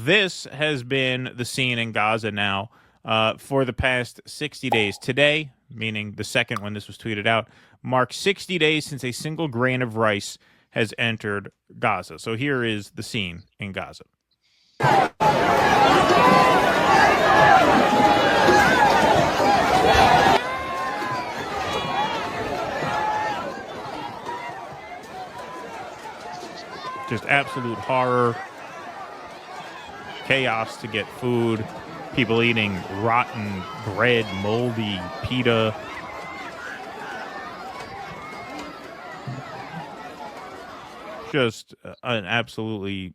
this has been the scene in Gaza now for the past 60 days. Today, meaning the second when this was tweeted out, marks 60 days since a single grain of rice has entered Gaza. So here is the scene in Gaza. Just absolute horror, chaos to get food, people eating rotten bread, moldy pita. Just an absolutely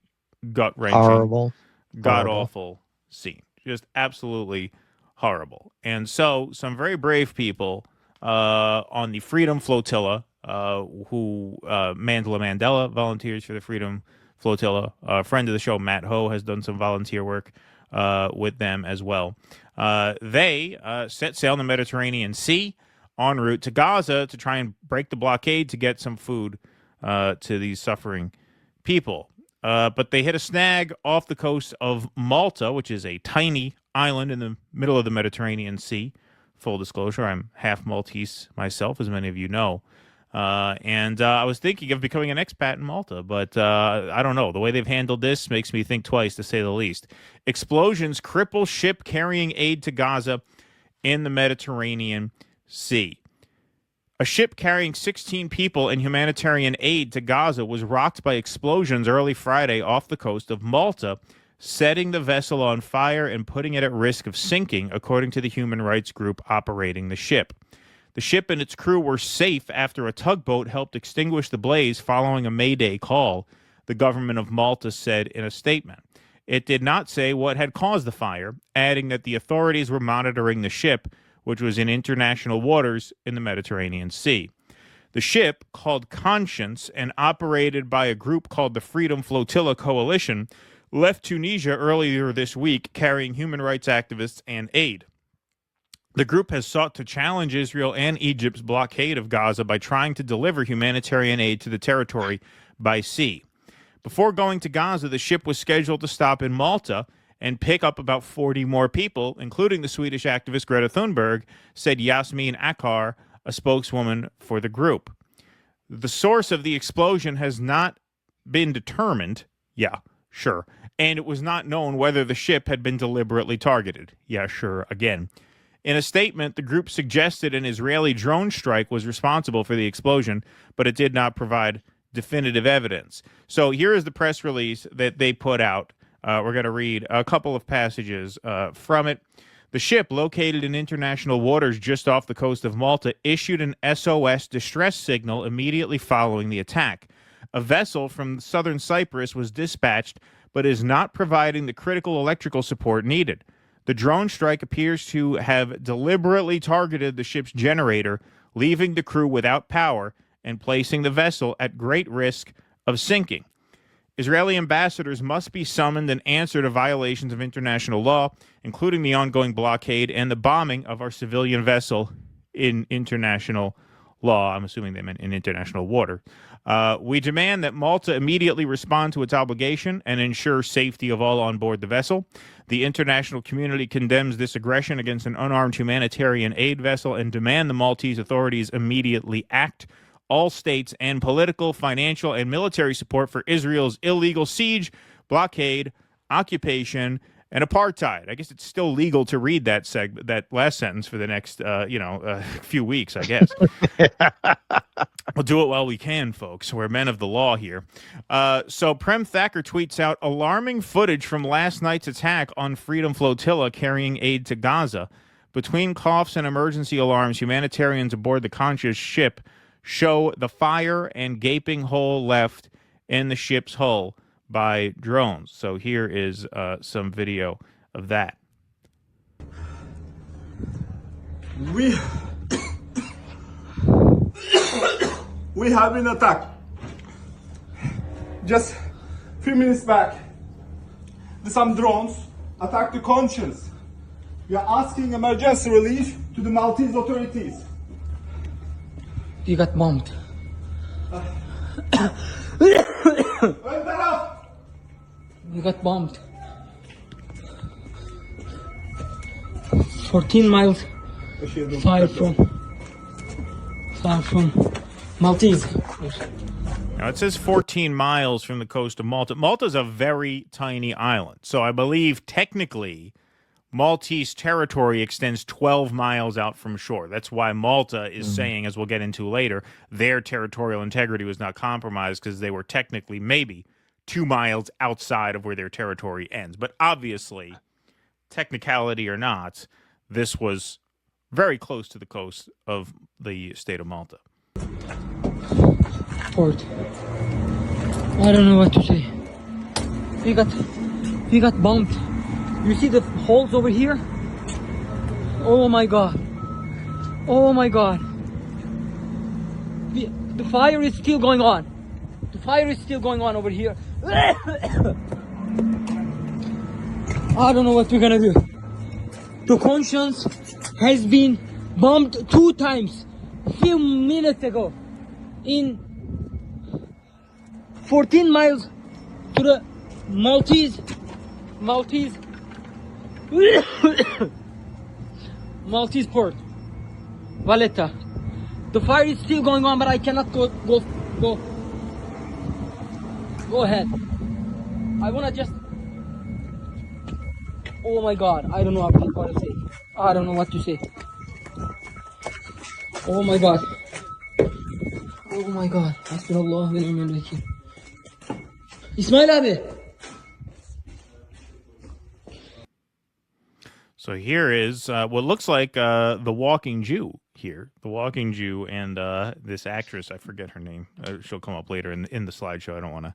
gut-wrenching, god-awful scene. Just absolutely horrible. And so some very brave people on the Freedom Flotilla, who Mandela Mandela volunteers for the Freedom Flotilla. A friend of the show, Matt Ho, has done some volunteer work with them as well. They set sail in the Mediterranean Sea en route to Gaza to try and break the blockade to get some food to these suffering people. But they hit a snag off the coast of Malta, which is a tiny island in the middle of the Mediterranean Sea. Full disclosure, I'm half Maltese myself, as many of you know. And I was thinking of becoming an expat in Malta, but I don't know. The way they've handled this makes me think twice, to say the least. Explosions cripple ship carrying aid to Gaza in the Mediterranean Sea. A ship carrying 16 people and humanitarian aid to Gaza was rocked by explosions early Friday off the coast of Malta, setting the vessel on fire and putting it at risk of sinking, according to the human rights group operating the ship. The ship and its crew were safe after a tugboat helped extinguish the blaze following a Mayday call, the government of Malta said in a statement. It did not say what had caused the fire, adding that the authorities were monitoring the ship, which was in international waters in the Mediterranean Sea. The ship, called Conscience and operated by a group called the Freedom Flotilla Coalition, left Tunisia earlier this week carrying human rights activists and aid. The group has sought to challenge Israel and Egypt's blockade of Gaza by trying to deliver humanitarian aid to the territory by sea. Before going to Gaza, the ship was scheduled to stop in Malta and pick up about 40 more people, including the Swedish activist Greta Thunberg, said Yasmin Akar, a spokeswoman for the group. The source of the explosion has not been determined. Yeah, sure. And it was not known whether the ship had been deliberately targeted. Yeah, sure, again. In a statement, the group suggested an Israeli drone strike was responsible for the explosion, but it did not provide definitive evidence. So here is the press release that they put out. We're going to read a couple of passages from it. The ship, located in international waters just off the coast of Malta, issued an SOS distress signal immediately following the attack. A vessel from southern Cyprus was dispatched, but is not providing the critical electrical support needed. The drone strike appears to have deliberately targeted the ship's generator, leaving the crew without power and placing the vessel at great risk of sinking. Israeli ambassadors must be summoned and answer to violations of international law, including the ongoing blockade and the bombing of our civilian vessel in international law. I'm assuming they meant in international water. We demand that Malta immediately respond to its obligation and ensure safety of all on board the vessel. The international community condemns this aggression against an unarmed humanitarian aid vessel and demand the Maltese authorities immediately act. All states and political, financial, and military support for Israel's illegal siege, blockade, occupation, and apartheid. I guess it's still legal to read that last sentence for the next, few weeks, I guess. We'll do it while we can, folks. We're men of the law here. So Prem Thacker tweets out alarming footage from last night's attack on Freedom Flotilla carrying aid to Gaza. Between coughs and emergency alarms, humanitarians aboard the Conscious ship show the fire and gaping hole left in the ship's hull by drones. So here is some video of that. We have been attacked. Just a few minutes back, some drones attacked the Conscience. We are asking emergency relief to the Maltese authorities. You got bombed. You got bombed. 14 miles far from Maltese. Now, it says 14 miles from the coast of Malta. Malta's a very tiny island. So I believe technically Maltese territory extends 12 miles out from shore. That's why Malta is saying, as we'll get into later, their territorial integrity was not compromised because they were technically maybe 2 miles outside of where their territory ends. But obviously, technicality or not, this was very close to the coast of the state of Malta. Port. I don't know what to say. We got bumped. You see the holes over here? Oh my god. Oh my god. The fire is still going on. The fire is still going on over here. I don't know what we're gonna do. The Conscience has been bombed 2 times a few minutes ago in 14 miles to the Maltese port, Valletta. The fire is still going on, but I cannot go ahead. I wanna just. Oh my god! I don't know what to say. I don't know what to say. Oh my god! Oh my god! Hasbunallah ve ni'mel vekil. İsmail abi. So here is what looks like the walking Jew here. The walking Jew and this actress, I forget her name. She'll come up later in the slideshow. I don't want to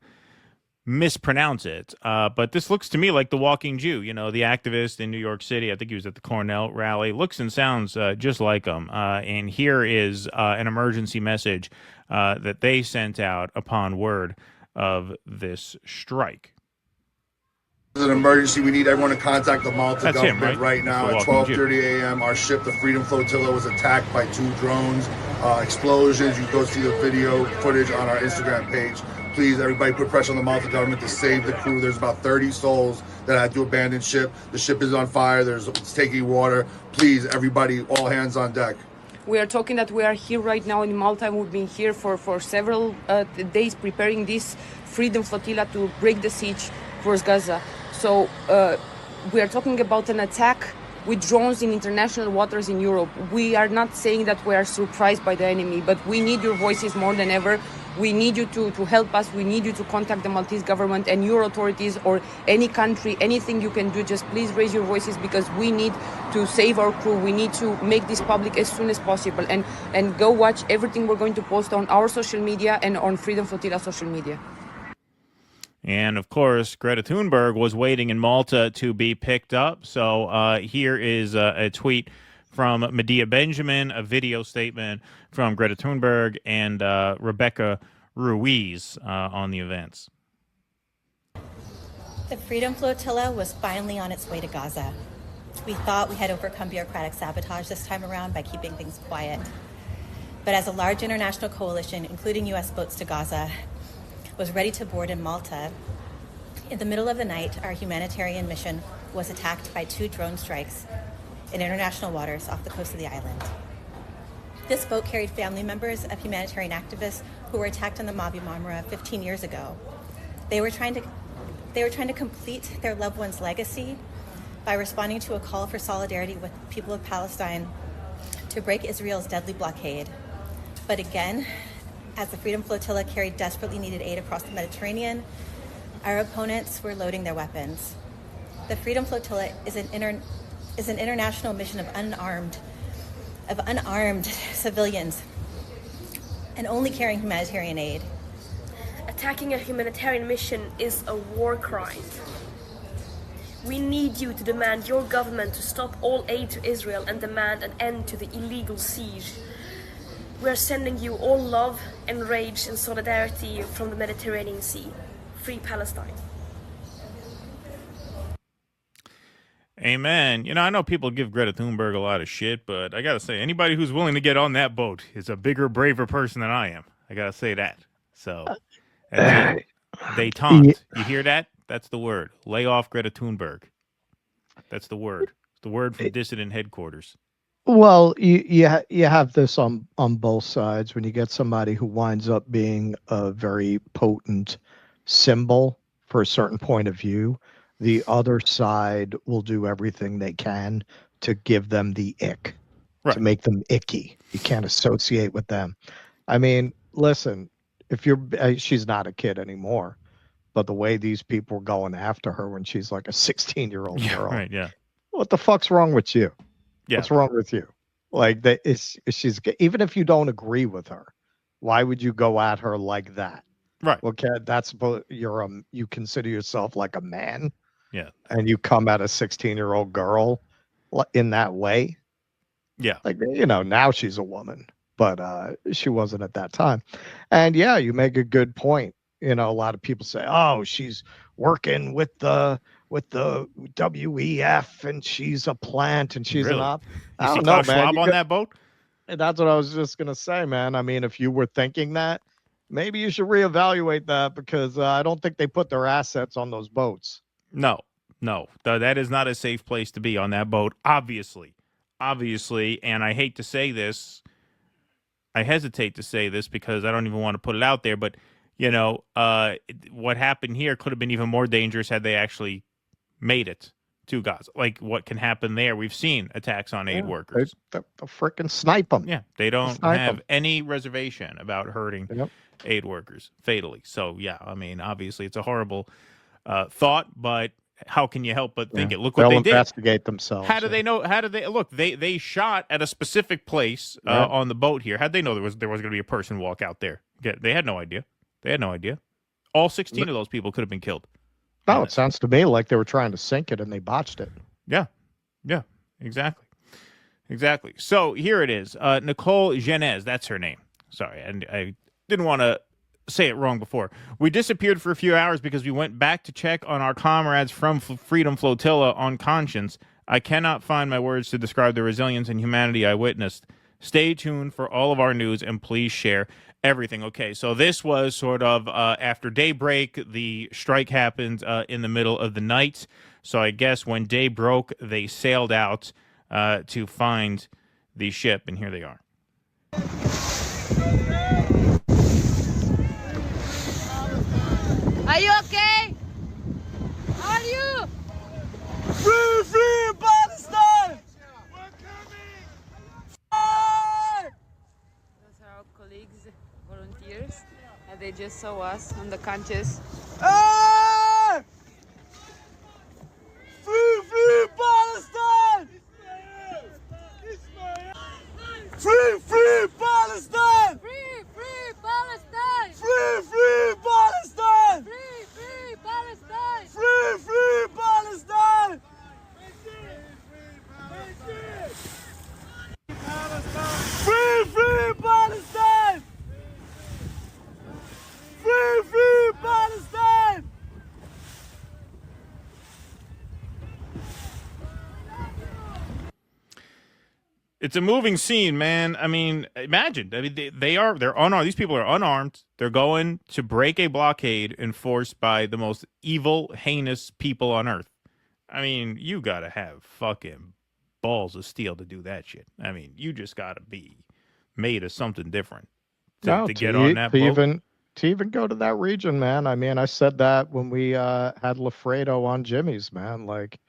mispronounce it. But this looks to me like the walking Jew, you know, the activist in New York City. I think he was at the Cornell rally. Looks and sounds just like him. And here is an emergency message that they sent out upon word of this strike. This is an emergency. We need everyone to contact the Malta That's government him, right? now. That's At 12:30 a.m., our ship, the Freedom Flotilla, was attacked by 2 drones. Explosions. You can go see the video footage on our Instagram page. Please, everybody, put pressure on the Malta government to save the crew. There's about 30 souls that had to abandon ship. The ship is on fire. It's taking water. Please, everybody, all hands on deck. We are talking that we are here right now in Malta. We've been here for several days preparing this Freedom Flotilla to break the siege towards Gaza. So we are talking about an attack with drones in international waters in Europe. We are not saying that we are surprised by the enemy, but we need your voices more than ever. We need you to help us. We need you to contact the Maltese government and your authorities or any country, anything you can do. Just please raise your voices because we need to save our crew. We need to make this public as soon as possible. And go watch everything we're going to post on our social media and on Freedom Flotilla social media. And, of course, Greta Thunberg was waiting in Malta to be picked up. So here is a tweet from Medea Benjamin, a video statement from Greta Thunberg and Rebecca Ruiz on the events. The Freedom Flotilla was finally on its way to Gaza. We thought we had overcome bureaucratic sabotage this time around by keeping things quiet. But as a large international coalition, including U.S. boats to Gaza, was ready to board in Malta, in the middle of the night, our humanitarian mission was attacked by 2 drone strikes in international waters off the coast of the island. This boat carried family members of humanitarian activists who were attacked on the Mavi Marmara 15 years ago. They were trying to complete their loved one's legacy by responding to a call for solidarity with the people of Palestine to break Israel's deadly blockade. But again, as the Freedom Flotilla carried desperately needed aid across the Mediterranean, our opponents were loading their weapons. The Freedom Flotilla is an international mission of unarmed civilians and only carrying humanitarian aid. Attacking a humanitarian mission is a war crime. We need you to demand your government to stop all aid to Israel and demand an end to the illegal siege. We are sending you all love and rage and solidarity from the Mediterranean Sea. Free Palestine. Amen. You know, I know people give Greta Thunberg a lot of shit, but I got to say, anybody who's willing to get on that boat is a bigger, braver person than I am. I got to say that. So, détente. You hear that? That's the word. Lay off Greta Thunberg. That's the word. It's the word from dissident headquarters. Well, you have this on both sides. When you get somebody who winds up being a very potent symbol for a certain point of view, the other side will do everything they can to give them the ick, to make them icky. You can't associate with them. I mean, listen, if you're, she's not a kid anymore, but the way these people were going after her when she's like a 16-year-old girl, Right? Yeah. what the fuck's wrong with you? Yeah. What's wrong with you? Like that is she's even if you don't agree with her, why would you go at her like that? Right. Okay, that's you're you consider yourself like a man, Yeah. and you come at a 16-year-old girl in that way. Yeah. Like, you know, now she's a woman, but she wasn't at that time. And yeah, you make a good point. You know, a lot of people say, "Oh, she's working with the WEF and she's a plant and she's Really? an op." You I see don't know, Klaus man. Schwab on that boat? That's what I was just gonna say, man. I mean, if you were thinking that, maybe you should reevaluate that because I don't think they put their assets on those boats. No. That is not a safe place to be on that boat, obviously. And I hate to say this. I hesitate to say this because I don't even want to put it out there, but, you know, what happened here could have been even more dangerous had they actually made it to Gaza. Like what can happen there. We've seen attacks on aid workers. They'll freaking snipe them. Yeah, they don't have any reservation about hurting aid workers fatally. So, yeah, I mean, obviously it's a horrible thought, but how can you help but think it? Look what They'll they did. investigate themselves. How do they know? How do they look? They shot at a specific place on the boat here. How'd they know there was going to be a person walk out there? They had no idea. All 16 of those people could have been killed. No, it sounds to me like they were trying to sink it and they botched it. Yeah, exactly. So here it is. Nicole Genez, that's her name. Sorry, and I didn't want to say it wrong before. We disappeared for a few hours because we went back to check on our comrades from Freedom Flotilla on conscience. I cannot find my words to describe the resilience and humanity I witnessed. Stay tuned for all of our news and please share everything. Okay, so this was sort of after daybreak. The strike happened in the middle of the night. So I guess when day broke, they sailed out to find the ship, and here they are. Are you okay? Are you? Free Palestine! We're coming! Those are our colleagues, volunteers, and they just saw us on the conscious. Free Palestine! Free Palestine! Free Palestine! Free Palestine! Free Palestine! Free Palestine! Free Palestine! Free Palestine! It's a moving scene, man. I mean, imagine. I mean, they're unarmed. These people are unarmed. They're going to break a blockade enforced by the most evil, heinous people on earth. I mean, you gotta have fucking balls of steel to do that shit. I mean, you just gotta be made of something different to get on that boat. To even go to that region, man. I mean, I said that when we had Lafredo on Jimmy's, man. Like,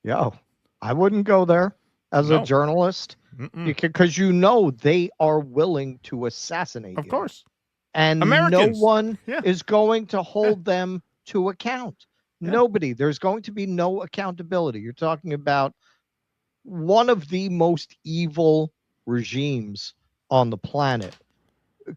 yo, I wouldn't go there as a journalist because you know they are willing to assassinate you. Of course. And Americans. No one is going to hold them to account. Nobody. There's going to be no accountability. You're talking about one of the most evil regimes on the planet,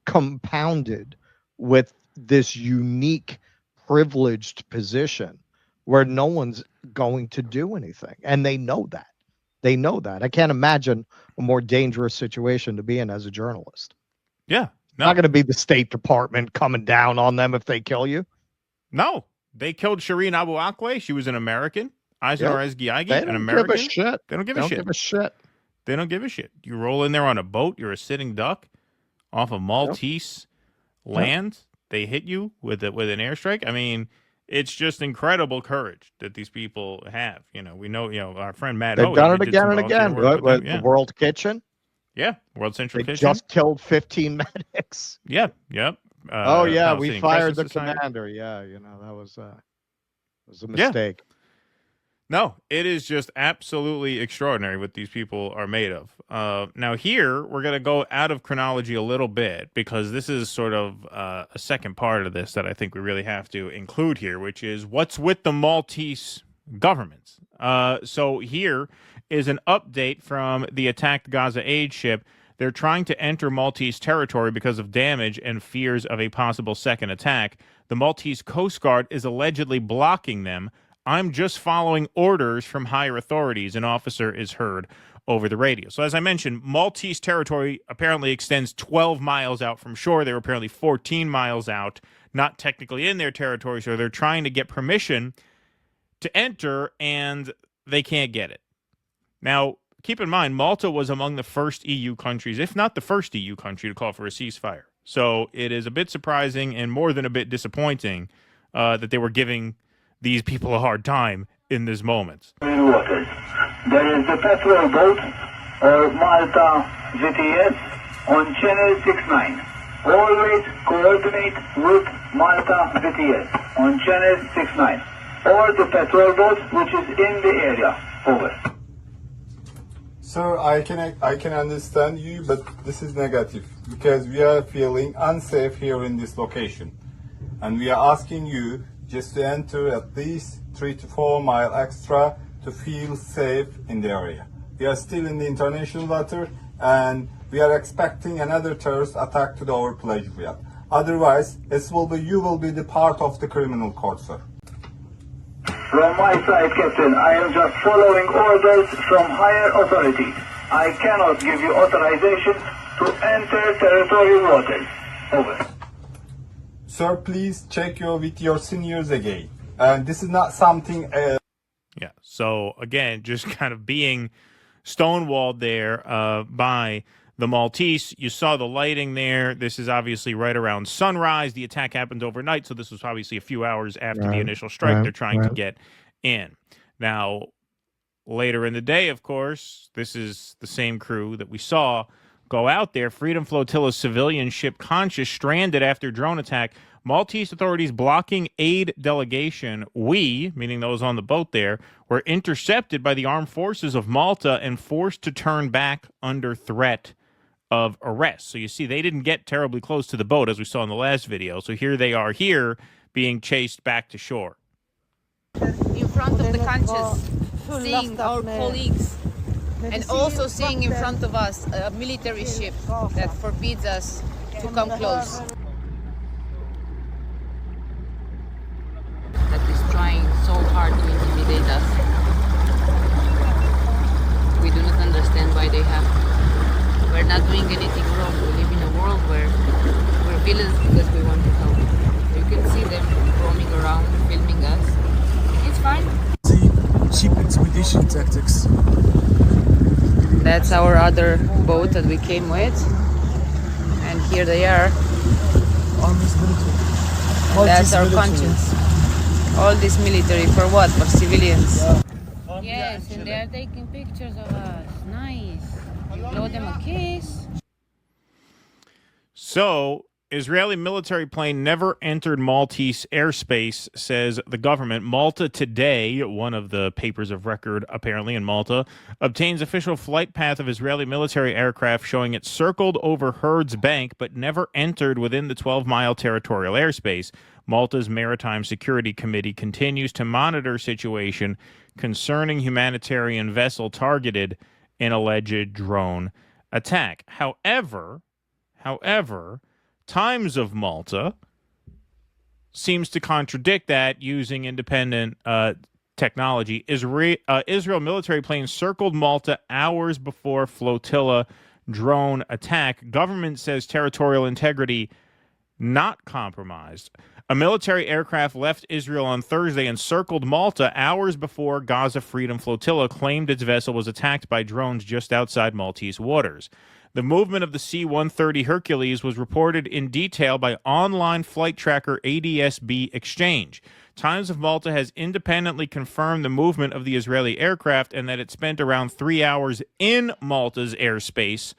compounded with this unique, privileged position where no one's going to do anything. And they know that. They know that. I can't imagine a more dangerous situation to be in as a journalist. Yeah. No. Not going to be the State Department coming down on them if they kill you. No. They killed Shireen Abu Akleh. She was an American. Aizar Ezgiagi, an American. They don't give a shit. They don't give a shit. You roll in there on a boat. You're a sitting duck off of Maltese land. They hit you with an airstrike. I mean, It's just incredible courage that these people have. We know, our friend Matt. They've done it again and again. The World Kitchen. Yeah, World Central Kitchen. Just killed 15 medics. Yeah, yep. We fired the commander. Yeah, that was a mistake. Yeah. No, it is just absolutely extraordinary what these people are made of. Now here, we're going to go out of chronology a little bit because this is sort of a second part of this that I think we really have to include here, which is what's with the Maltese government. So here is an update from the attacked Gaza aid ship. They're trying to enter Maltese territory because of damage and fears of a possible second attack. The Maltese Coast Guard is allegedly blocking them. I'm just following orders from higher authorities, an officer is heard over the radio. So as I mentioned, Maltese territory apparently extends 12 miles out from shore. They were apparently 14 miles out, not technically in their territory, so they're trying to get permission to enter, and they can't get it. Now, keep in mind, Malta was among the first EU countries, if not the first EU country, to call for a ceasefire. So it is a bit surprising and more than a bit disappointing that they were giving these people a hard time in this moment. Waters. There is the patrol boat or Malta GTS on channel 69. Always coordinate with Malta GTS on channel 69 or the patrol boat which is in the area. Over. Sir, I can understand you, but this is negative because we are feeling unsafe here in this location, and we are asking you just to enter at least 3 to 4 miles extra to feel safe in the area. We are still in the international water, and we are expecting another terrorist attack to our pledge field. Otherwise, you will be the part of the criminal court, sir. From my side, Captain, I am just following orders from higher authorities. I cannot give you authorization to enter territorial waters. Over. Sir, please check with your seniors again. And this is not something... Yeah, so again, just kind of being stonewalled there by the Maltese. You saw the lighting there. This is obviously right around sunrise. The attack happened overnight, so this was obviously a few hours after the initial strike. They're trying to get in. Now, later in the day, of course, this is the same crew that we saw go out there. Freedom Flotilla civilian ship Conscious stranded after drone attack. Maltese authorities blocking aid delegation. We, meaning those on the boat there, were intercepted by the armed forces of Malta and forced to turn back under threat of arrest. So you see, they didn't get terribly close to the boat, as we saw in the last video. So here they are here being chased back to shore. In front of the Conscious, seeing our colleagues, and also seeing in front of us a military ship that forbids us to come close. That is trying so hard to intimidate us. We do not understand why they have to. We're not doing anything wrong. We live in a world where we're villains because we want to help. You can see them roaming around, filming us. It's fine. Cheap intimidation tactics. That's our other boat that we came with. And here they are. That's our Conscience. All this military for what? For civilians. Yes, and they are taking pictures of us. Nice. You blow them a kiss. So, Israeli military plane never entered Maltese airspace, says the government. Malta Today, one of the papers of record apparently in Malta, obtains official flight path of Israeli military aircraft showing it circled over Herd's Bank but never entered within the 12-mile territorial airspace. Malta's Maritime Security Committee continues to monitor situation concerning humanitarian vessel targeted in alleged drone attack. However, Times of Malta seems to contradict that using independent technology. Israel military planes circled Malta hours before Flotilla drone attack. Government says territorial integrity not compromised. A military aircraft left Israel on Thursday and circled Malta hours before Gaza Freedom Flotilla claimed its vessel was attacked by drones just outside Maltese waters. The movement of the C-130 Hercules was reported in detail by online flight tracker ADSB Exchange. Times of Malta has independently confirmed the movement of the Israeli aircraft and that it spent around 3 hours in Malta's airspace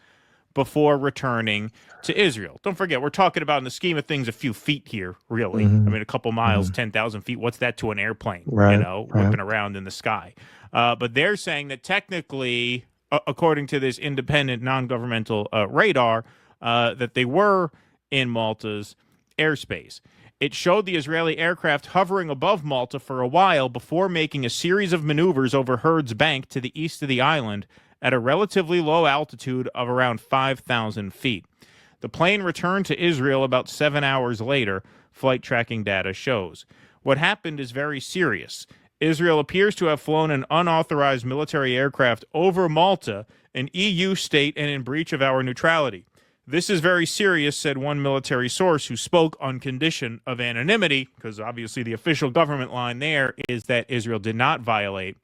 before returning to Israel. Don't forget, we're talking about, in the scheme of things, a few feet here, really. Mm-hmm. I mean, a couple miles, 10,000 feet. What's that to an airplane, right, whipping around in the sky? But they're saying that technically, according to this independent, non-governmental radar, that they were in Malta's airspace. It showed the Israeli aircraft hovering above Malta for a while before making a series of maneuvers over Herd's Bank to the east of the island at a relatively low altitude of around 5,000 feet. The plane returned to Israel about 7 hours later, flight tracking data shows. What happened is very serious. Israel appears to have flown an unauthorized military aircraft over Malta, an EU state, and in breach of our neutrality. This is very serious, said one military source who spoke on condition of anonymity, because obviously the official government line there is that Israel did not violate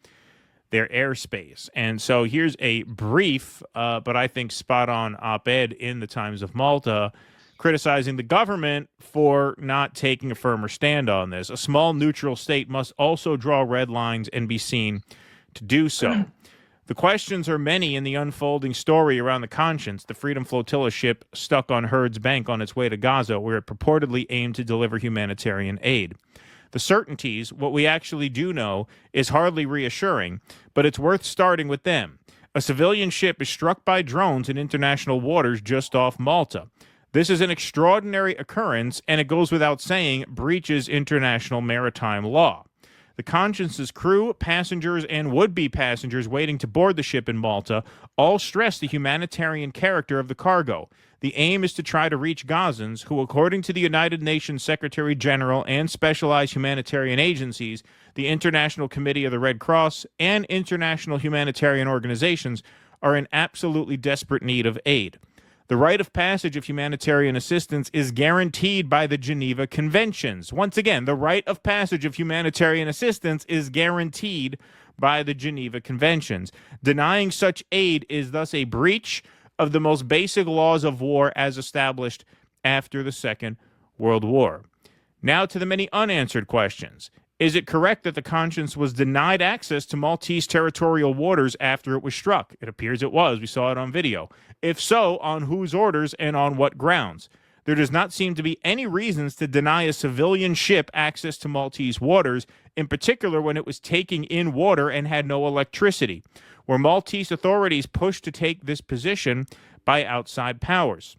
their airspace. And so here's a brief, but I think spot-on op-ed in the Times of Malta criticizing the government for not taking a firmer stand on this. A small neutral state must also draw red lines and be seen to do so. The questions are many in the unfolding story around the Conscience, the Freedom Flotilla ship stuck on Herd's Bank on its way to Gaza, where it purportedly aimed to deliver humanitarian aid. The certainties, what we actually do know, is hardly reassuring, but it's worth starting with them. A civilian ship is struck by drones in international waters just off Malta. This is an extraordinary occurrence, and it goes without saying, breaches international maritime law. The Conscience's crew, passengers, and would-be passengers waiting to board the ship in Malta all stress the humanitarian character of the cargo. The aim is to try to reach Gazans who, according to the United Nations Secretary General and specialized humanitarian agencies, the International Committee of the Red Cross, and international humanitarian organizations, are in absolutely desperate need of aid. The right of passage of humanitarian assistance is guaranteed by the Geneva Conventions. Once again, the right of passage of humanitarian assistance is guaranteed by the Geneva Conventions. Denying such aid is thus a breach of the most basic laws of war as established after the Second World War. Now to the many unanswered questions. Is it correct that the Conscience was denied access to Maltese territorial waters after it was struck? It appears it was. We saw it on video. If so, on whose orders and on what grounds? There does not seem to be any reasons to deny a civilian ship access to Maltese waters, in particular when it was taking in water and had no electricity. Were Maltese authorities pushed to take this position by outside powers?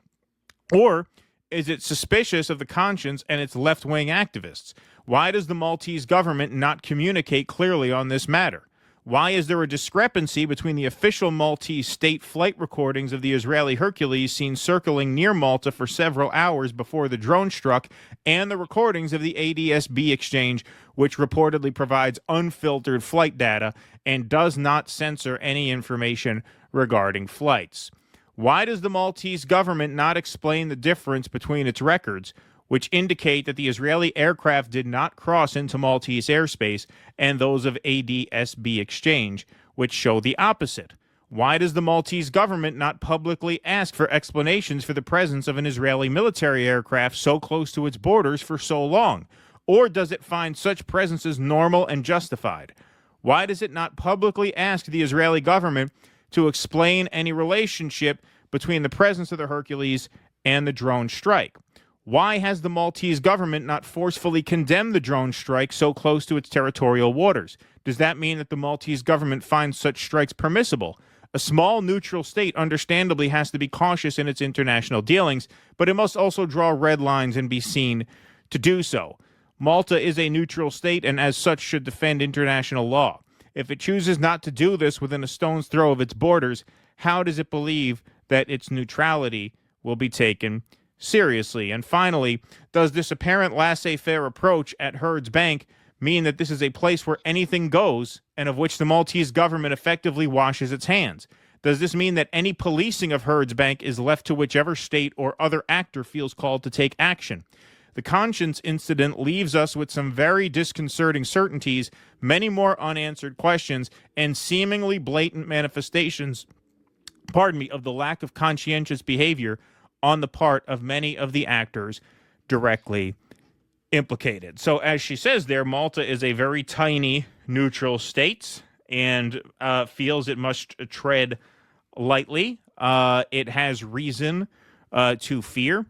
Or is it suspicious of the Conscience and its left-wing activists? Why does the Maltese government not communicate clearly on this matter? Why is there a discrepancy between the official Maltese state flight recordings of the Israeli Hercules seen circling near Malta for several hours before the drone struck and the recordings of the ADS-B exchange, which reportedly provides unfiltered flight data and does not censor any information regarding flights? Why does the Maltese government not explain the difference between its records, which indicate that the Israeli aircraft did not cross into Maltese airspace, and those of ADS-B exchange, which show the opposite? Why does the Maltese government not publicly ask for explanations for the presence of an Israeli military aircraft so close to its borders for so long? Or does it find such presences normal and justified? Why does it not publicly ask the Israeli government to explain any relationship between the presence of the Hercules and the drone strike? Why has the Maltese government not forcefully condemned the drone strike so close to its territorial waters? Does that mean that the Maltese government finds such strikes permissible? A small neutral state understandably has to be cautious in its international dealings, but it must also draw red lines and be seen to do so. Malta is a neutral state and as such should defend international law. If it chooses not to do this within a stone's throw of its borders, how does it believe that its neutrality will be taken seriously? And finally, does this apparent laissez-faire approach at Herd's Bank mean that this is a place where anything goes and of which the Maltese government effectively washes its hands? Does this mean that any policing of Herd's Bank is left to whichever state or other actor feels called to take action? The Conscience incident leaves us with some very disconcerting certainties, many more unanswered questions, and seemingly blatant manifestations, of the lack of conscientious behavior on the part of many of the actors directly implicated. So, as she says there, Malta is a very tiny neutral state and feels it must tread lightly. It has reason to fear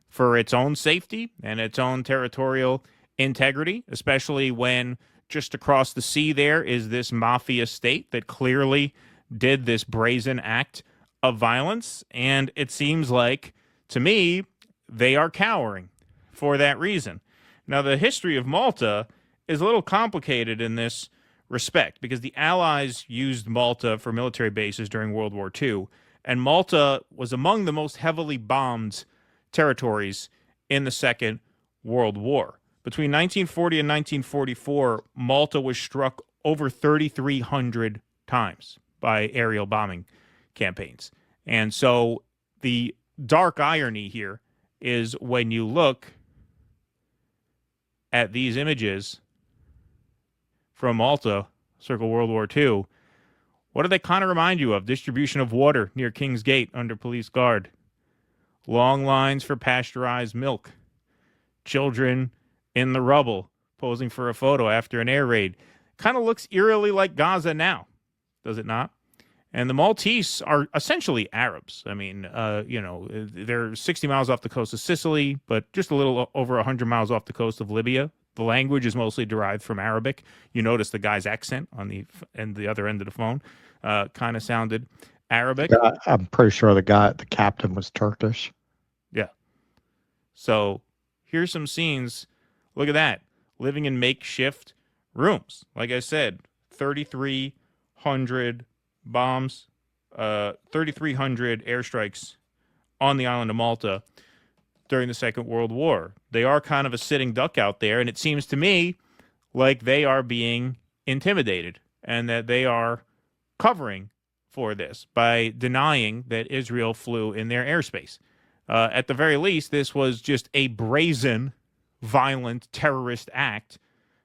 for its own safety and its own territorial integrity, especially when just across the sea there is this mafia state that clearly did this brazen act of violence. And it seems like, to me, they are cowering for that reason. Now, the history of Malta is a little complicated in this respect because the Allies used Malta for military bases during World War II, and Malta was among the most heavily bombed territories in the Second World War. Between 1940 and 1944, Malta was struck over 3,300 times by aerial bombing campaigns. And so the dark irony here is when you look at these images from Malta, circa World War II, what do they kind of remind you of? Distribution of water near King's Gate under police guard. Long lines for pasteurized milk. Children in the rubble posing for a photo after an air raid. Kind of looks eerily like Gaza now, does it not? And the Maltese are essentially Arabs. I mean, they're 60 miles off the coast of Sicily, but just a little over 100 miles off the coast of Libya. The language is mostly derived from Arabic. You notice the guy's accent on the other end of the phone kind of sounded Arabic. I'm pretty sure the captain was Turkish. Yeah. So here's some scenes. Look at that. Living in makeshift rooms. Like I said, 3,300 bombs, 3,300 airstrikes on the island of Malta during the Second World War. They are kind of a sitting duck out there, and it seems to me like they are being intimidated and that they are covering for this by denying that Israel flew in their airspace. At the very least, this was just a brazen, violent terrorist act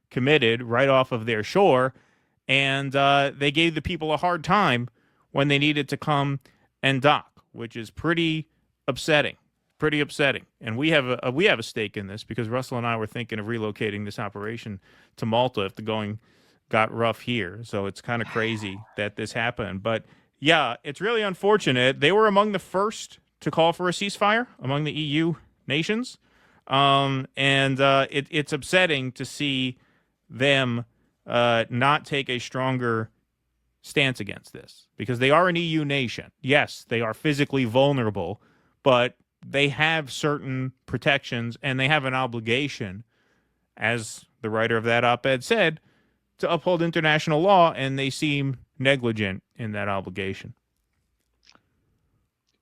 committed right off of their shore, and they gave the people a hard time when they needed to come and dock, which is pretty upsetting. Pretty upsetting. And we have a stake in this because Russell and I were thinking of relocating this operation to Malta if the going got rough here. So it's kind of crazy that this happened. But yeah, it's really unfortunate. They were among the first to call for a ceasefire among the EU nations. It's upsetting to see them not take a stronger stance against this because they are an EU nation. Yes, they are physically vulnerable, but they have certain protections and they have an obligation, as the writer of that op-ed said, to uphold international law, and they seem negligent in that obligation.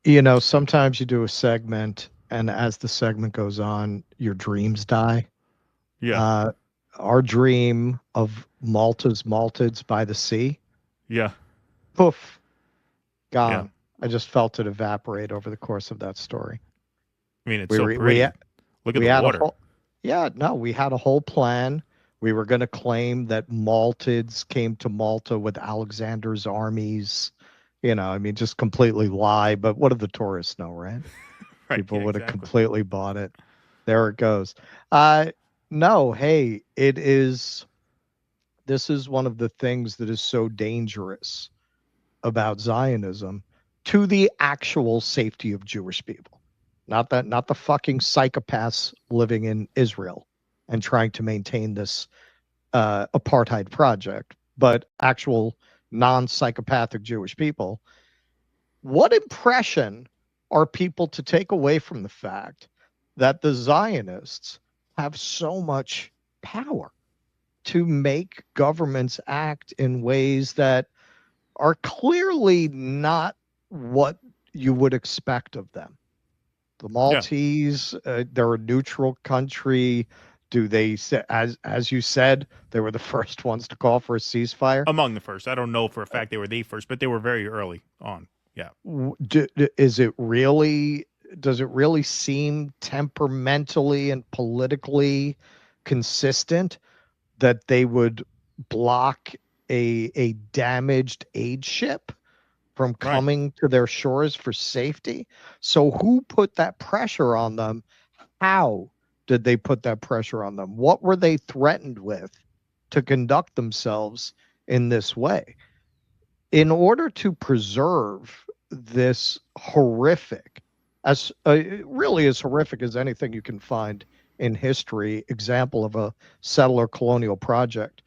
You know, sometimes you do a segment, and as the segment goes on, your dreams die. Yeah. Our dream of Malta's Malteds by the sea. Yeah. Poof. Gone. Yeah. I just felt it evaporate over the course of that story. I mean, it's so pretty. Look at the water. We had a whole plan. We were going to claim that Malteds came to Malta with Alexander's armies. You know, I mean, just completely lie. But what do the tourists know, right? Right, People yeah, would have exactly. completely bought it. There it goes. No, hey, this is one of the things that is so dangerous about Zionism to the actual safety of Jewish people. Not the fucking psychopaths living in Israel and trying to maintain this apartheid project, but actual non-psychopathic Jewish people. What impression are people to take away from the fact that the Zionists have so much power to make governments act in ways that are clearly not what you would expect of them? The Maltese, they're a neutral country. Do they, as you said, they were the first ones to call for a ceasefire? Among the first. I don't know for a fact they were the first, but they were very early on. Yeah. Does it really seem temperamentally and politically consistent that they would block a damaged aid ship from coming to their shores for safety? So who put that pressure on them? How did they put that pressure on them? What were they threatened with to conduct themselves in this way? In order to preserve this horrific, as really as horrific as anything you can find in history, example of a settler colonial project,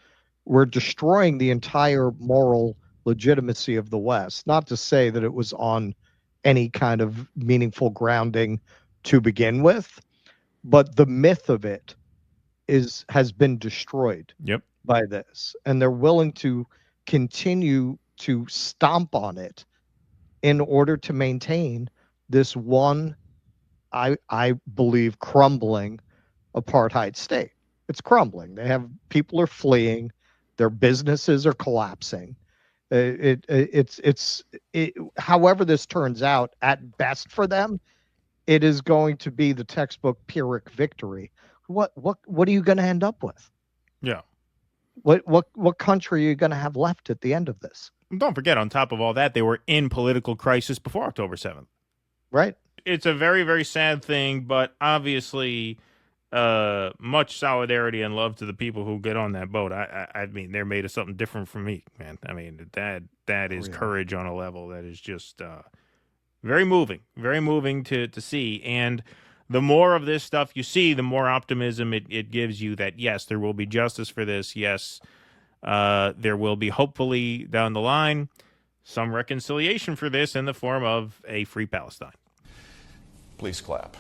we're destroying the entire moral legitimacy of the West. Not to say that it was on any kind of meaningful grounding to begin with, but the myth of it has been destroyed by this, and they're willing to continue to stomp on it in order to maintain this one, I believe, crumbling apartheid state. It's crumbling. People are fleeing, their businesses are collapsing. However this turns out, at best for them, it is going to be the textbook Pyrrhic victory. What are you going to end up with? Yeah. What country are you going to have left at the end of this? Don't forget, on top of all that, they were in political crisis before October 7th. Right. It's a very, very sad thing, but obviously much solidarity and love to the people who get on that boat. I mean, they're made of something different from me, man. I mean, that is courage on a level that is just very moving to see. And the more of this stuff you see, the more optimism it gives you that, yes, there will be justice for this. Yes, there will be, hopefully, down the line, some reconciliation for this in the form of a free Palestine. Please clap.